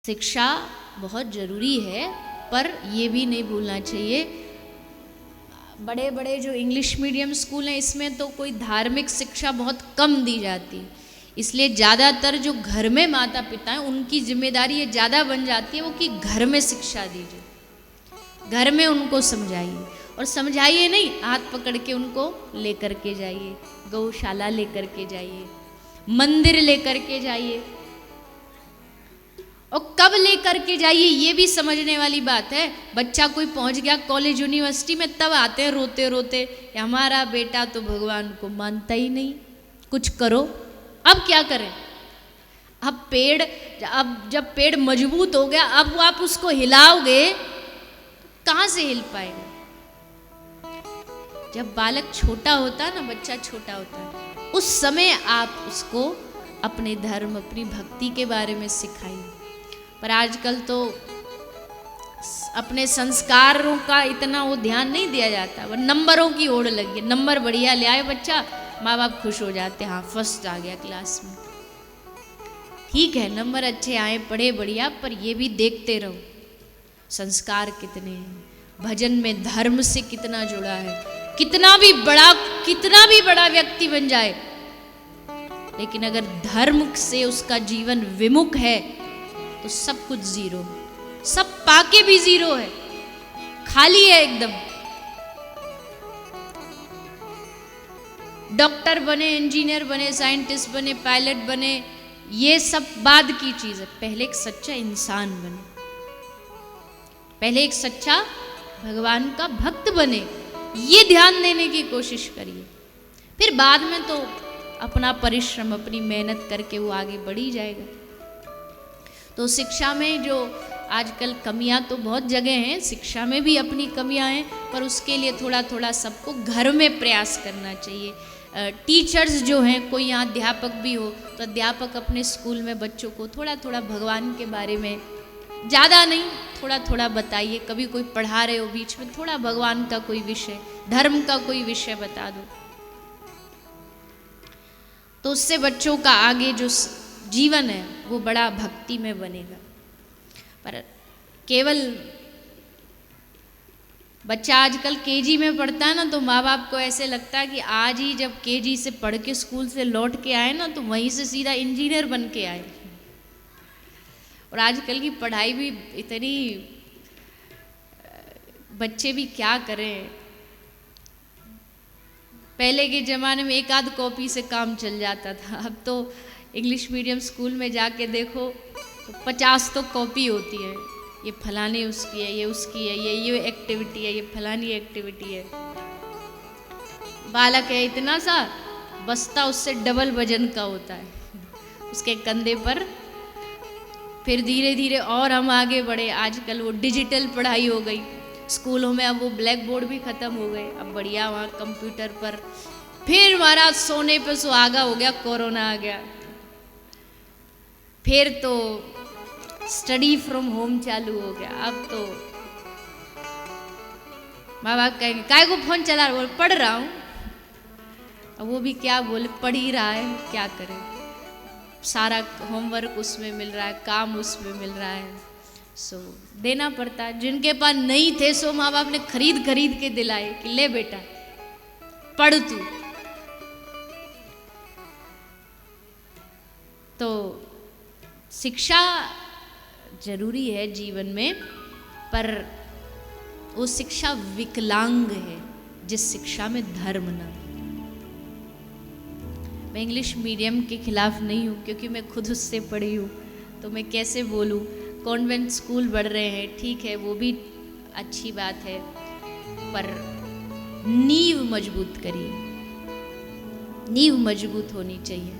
शिक्षा बहुत ज़रूरी है, पर ये भी नहीं भूलना चाहिए, बड़े बड़े जो इंग्लिश मीडियम स्कूल हैं इसमें तो कोई धार्मिक शिक्षा बहुत कम दी जाती है। इसलिए ज़्यादातर जो घर में माता पिता हैं उनकी जिम्मेदारी ये ज़्यादा बन जाती है वो कि घर में शिक्षा दीजिए, घर में उनको समझाइए। और समझाइए नहीं, हाथ पकड़ के उनको लेकर के जाइए, गौशाला लेकर के जाइए, मंदिर लेकर के जाइए। और कब लेकर के जाइए ये भी समझने वाली बात है। बच्चा कोई पहुंच गया कॉलेज यूनिवर्सिटी में तब आते हैं रोते रोते, हमारा बेटा तो भगवान को मानता ही नहीं, कुछ करो। अब क्या करें? अब जब पेड़ मजबूत हो गया, अब आप उसको हिलाओगे, कहाँ से हिल पाएगा? जब बालक छोटा होता है ना, बच्चा छोटा होता है, उस समय आप उसको अपने धर्म, अपनी भक्ति के बारे में सिखाइए। पर आजकल तो अपने संस्कारों का इतना वो ध्यान नहीं दिया जाता, वो नंबरों की ओर लगी है। नंबर बढ़िया ले आए बच्चा, माँ बाप खुश हो जाते, हाँ फर्स्ट आ गया क्लास में। ठीक है, नंबर अच्छे आए, पढ़े बढ़िया, पर ये भी देखते रहो संस्कार कितने हैं, भजन में धर्म से कितना जुड़ा है। कितना भी बड़ा व्यक्ति बन जाए, लेकिन अगर धर्म से उसका जीवन विमुख है तो सब कुछ जीरो, सब पाके भी जीरो है, खाली है एकदम। डॉक्टर बने, इंजीनियर बने, साइंटिस्ट बने, पायलट बने, ये सब बाद की चीज है। पहले एक सच्चा इंसान बने, पहले एक सच्चा भगवान का भक्त बने, ये ध्यान देने की कोशिश करिए। फिर बाद में तो अपना परिश्रम, अपनी मेहनत करके वो आगे बढ़ ही जाएगा। तो शिक्षा में जो आजकल कमियां तो बहुत जगह हैं, शिक्षा में भी अपनी कमियां हैं, पर उसके लिए थोड़ा थोड़ा सबको घर में प्रयास करना चाहिए। टीचर्स जो हैं, कोई यहाँ अध्यापक भी हो तो अध्यापक अपने स्कूल में बच्चों को थोड़ा थोड़ा भगवान के बारे में, ज़्यादा नहीं, थोड़ा थोड़ा बताइए। कभी कोई पढ़ा रहे हो बीच में, थोड़ा भगवान का कोई विषय, धर्म का कोई विषय बता दो, तो उससे बच्चों का आगे जो जीवन है वो बड़ा भक्ति में बनेगा। पर केवल बच्चा आजकल केजी में पढ़ता है ना, तो माँ बाप को ऐसे लगता है कि आज ही जब केजी से पढ़ के स्कूल से लौट के आए ना, तो वहीं से सीधा इंजीनियर बन के आए। और आजकल की पढ़ाई भी इतनी, बच्चे भी क्या करें। पहले के ज़माने में एक आध कॉपी से काम चल जाता था, अब तो इंग्लिश मीडियम स्कूल में जाके देखो तो 50 तो कॉपी होती है। ये फलानी उसकी है, ये उसकी है, ये एक्टिविटी है, ये फलानी एक्टिविटी है। बालक है इतना सा, बस्ता उससे डबल वजन का होता है उसके कंधे पर। फिर धीरे धीरे और हम आगे बढ़े, आजकल वो डिजिटल पढ़ाई हो गई स्कूलों में, अब वो ब्लैक बोर्ड भी ख़त्म हो गए, अब बढ़िया वहाँ कंप्यूटर पर। फिर हमारा सोने पे सुहागा हो गया, कोरोना आ गया, फिर तो स्टडी फ्रॉम होम चालू हो गया। अब तो माँ बाप कहेंगे काय को फोन चला रहा, बोल पढ़ रहा हूँ। अब वो भी क्या बोले, पढ़ ही रहा है, क्या करें, सारा होमवर्क उसमें मिल रहा है, काम उसमें मिल रहा है, सो देना पड़ता है। जिनके पास नहीं थे सो माँ बाप ने खरीद खरीद के दिलाए कि ले बेटा पढ़ तू। तो शिक्षा जरूरी है जीवन में, पर वो शिक्षा विकलांग है जिस शिक्षा में धर्म ना। मैं इंग्लिश मीडियम के खिलाफ नहीं हूँ, क्योंकि मैं खुद उससे पढ़ी हूँ, तो मैं कैसे बोलूँ। कॉन्वेंट स्कूल बढ़ रहे हैं, ठीक है, वो भी अच्छी बात है, पर नींव मजबूत करिए, नींव मजबूत होनी चाहिए।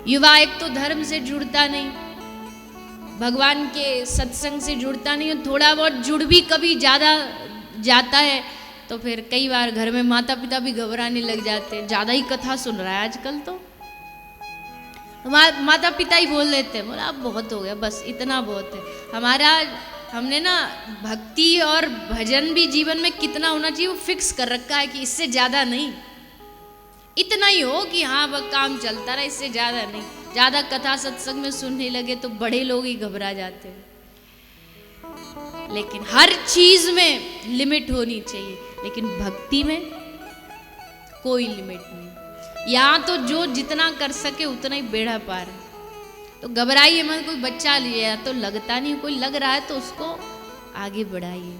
युवा एक तो धर्म से जुड़ता नहीं, भगवान के सत्संग से जुड़ता नहीं, थोड़ा बहुत जुड़ भी कभी ज़्यादा जाता है तो फिर कई बार घर में माता पिता भी घबराने लग जाते हैं, ज़्यादा ही कथा सुन रहा है आजकल। तो माता पिता ही बोल देते हैं, बोला अब बहुत हो गया, बस इतना बहुत है। हमने ना भक्ति और भजन भी जीवन में कितना होना चाहिए वो फिक्स कर रखा है कि इससे ज़्यादा नहीं, इतना ही हो कि हाँ वह काम चलता रहा, इससे ज़्यादा नहीं। ज्यादा कथा सत्संग में सुनने लगे तो बड़े लोग ही घबरा जाते हैं। लेकिन हर चीज में लिमिट होनी चाहिए, लेकिन भक्ति में कोई लिमिट नहीं। यहाँ तो जो जितना कर सके उतना ही बेड़ा पार है। तो घबराइए मत, कोई बच्चा लिया तो लगता नहीं, कोई लग रहा है तो उसको आगे बढ़ाइए।